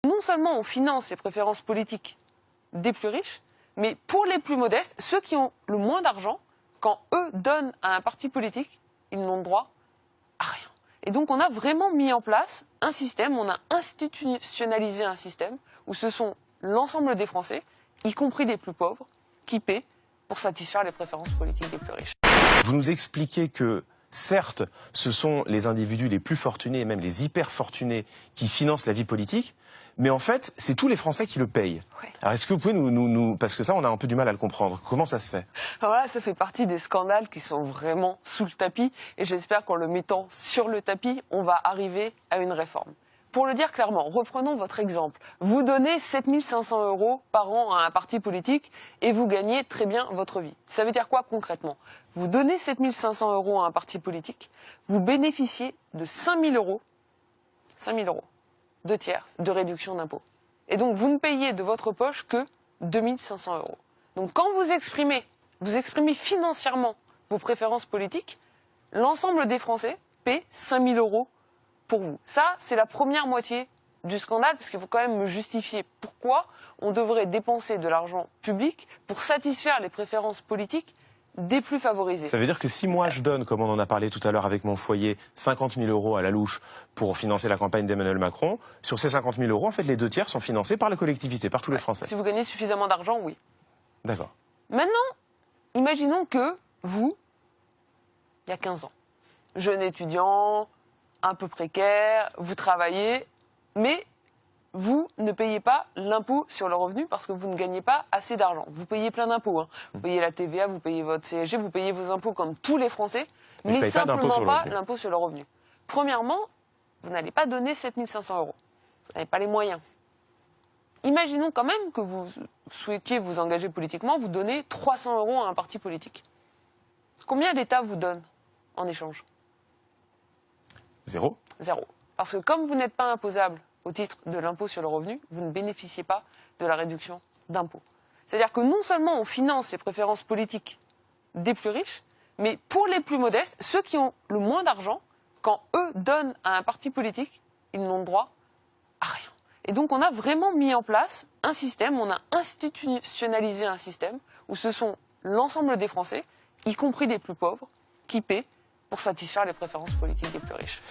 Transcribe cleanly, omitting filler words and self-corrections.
Non seulement on finance les préférences politiques des plus riches, mais pour les plus modestes, ceux qui ont le moins d'argent, quand eux donnent à un parti politique, ils n'ont droit à rien. Et donc on a vraiment mis en place un système, on a institutionnalisé un système où ce sont l'ensemble des Français, y compris les plus pauvres, qui paient pour satisfaire les préférences politiques des plus riches. Vous nous expliquez que, certes, ce sont les individus les plus fortunés et même les hyper fortunés qui financent la vie politique, mais en fait, c'est tous les Français qui le payent. Ouais. Alors est-ce que vous pouvez parce que ça, on a un peu du mal à le comprendre. Comment ça se fait? Alors là, ça fait partie des scandales qui sont vraiment sous le tapis, et j'espère qu'en le mettant sur le tapis, on va arriver à une réforme. Pour le dire clairement, reprenons votre exemple. Vous donnez 7 500 € par an à un parti politique et vous gagnez très bien votre vie. Ça veut dire quoi concrètement? Vous donnez 7 500 € à un parti politique, vous bénéficiez de 5 000 €, 5 000 €, 2 tiers de réduction d'impôt. Et donc vous ne payez de votre poche que 2 500 €. Donc quand vous exprimez financièrement vos préférences politiques, l'ensemble des Français paient 5 000 € pour vous. Ça, c'est la première moitié du scandale, parce qu'il faut quand même me justifier pourquoi on devrait dépenser de l'argent public pour satisfaire les préférences politiques des plus favorisés. Ça veut dire que si moi je donne, comme on en a parlé tout à l'heure avec mon foyer, 50 000 € à la louche pour financer la campagne d'Emmanuel Macron, sur ces 50 000 €, en fait, les 2 tiers sont financés par la collectivité, par tous les Français. Si vous gagnez suffisamment d'argent, oui. D'accord. Maintenant, imaginons que vous, il y a 15 ans, jeune étudiant, un peu précaire, vous travaillez, mais vous ne payez pas l'impôt sur le revenu parce que vous ne gagnez pas assez d'argent. Vous payez plein d'impôts. Vous payez la TVA, vous payez votre CSG, vous payez vos impôts comme tous les Français, mais simplement pas l'impôt sur le revenu. Premièrement, vous n'allez pas donner 7 500 €. Vous n'avez pas les moyens. Imaginons quand même que vous souhaitiez vous engager politiquement, vous donnez 300 € à un parti politique. Combien l'État vous donne en échange? 0. 0. Parce que comme vous n'êtes pas imposable au titre de l'impôt sur le revenu, vous ne bénéficiez pas de la réduction d'impôt. C'est-à-dire que non seulement on finance les préférences politiques des plus riches, mais pour les plus modestes, ceux qui ont le moins d'argent, quand eux donnent à un parti politique, ils n'ont droit à rien. Et donc on a vraiment mis en place un système, on a institutionnalisé un système où ce sont l'ensemble des Français, y compris les plus pauvres, qui paient pour satisfaire les préférences politiques des plus riches.